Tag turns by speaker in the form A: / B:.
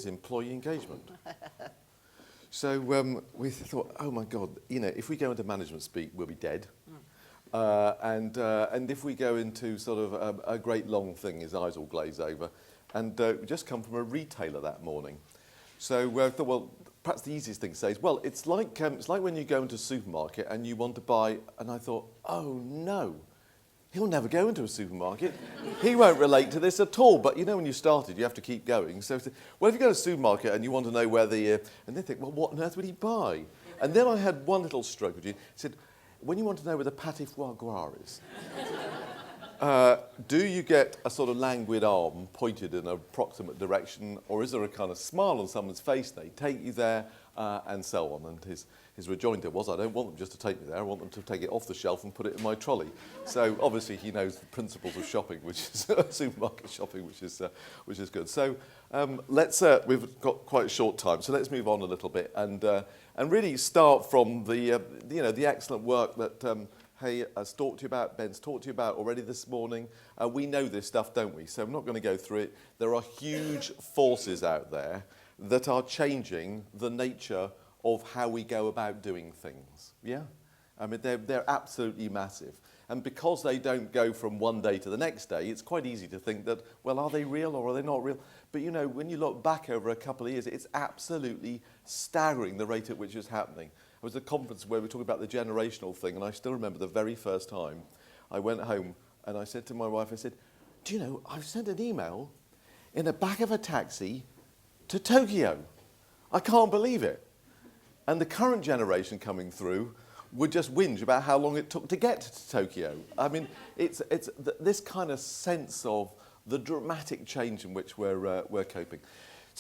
A: is employee engagement. So we thought, oh my God, if we go into management speak, we'll be dead. And if we go into sort of a great long thing, his eyes will glaze over. And we just come from a retailer that morning. So I thought, well, perhaps the easiest thing to say is, well, it's like when you go into a supermarket and you want to buy, and I thought, oh no, he'll never go into a supermarket. He won't relate to this at all. But when you started, you have to keep going. So, well, if you go to a supermarket and you want to know where and they think, well, what on earth would he buy? And then I had one little stroke with you. He said, when you want to know where the pâté foie gras is, do you get a sort of languid arm pointed in an approximate direction, or is there a kind of smile on someone's face, they take you there, and so on? And his rejoinder was, I don't want them just to take me there, I want them to take it off the shelf and put it in my trolley. So obviously he knows the principles of shopping, which is supermarket shopping, which is good. So we've got quite a short time, so let's move on a little bit and really start from the excellent work that Hay has talked to you about, Ben's talked to you about already this morning. We know this stuff, don't we? So I'm not going to go through it. There are huge forces out there that are changing the nature of how we go about doing things. Yeah? I mean, they're absolutely massive. And because they don't go from one day to the next day, it's quite easy to think that, well, are they real or are they not real? But, when you look back over a couple of years, it's absolutely staggering the rate at which it's happening. I was at a conference where we were talking about the generational thing, and I still remember the very first time I went home and I said to my wife, I said, do you know, I've sent an email in the back of a taxi to Tokyo. I can't believe it. And the current generation coming through would just whinge about how long it took to get to Tokyo. I mean, it's this kind of sense of the dramatic change in which we're coping.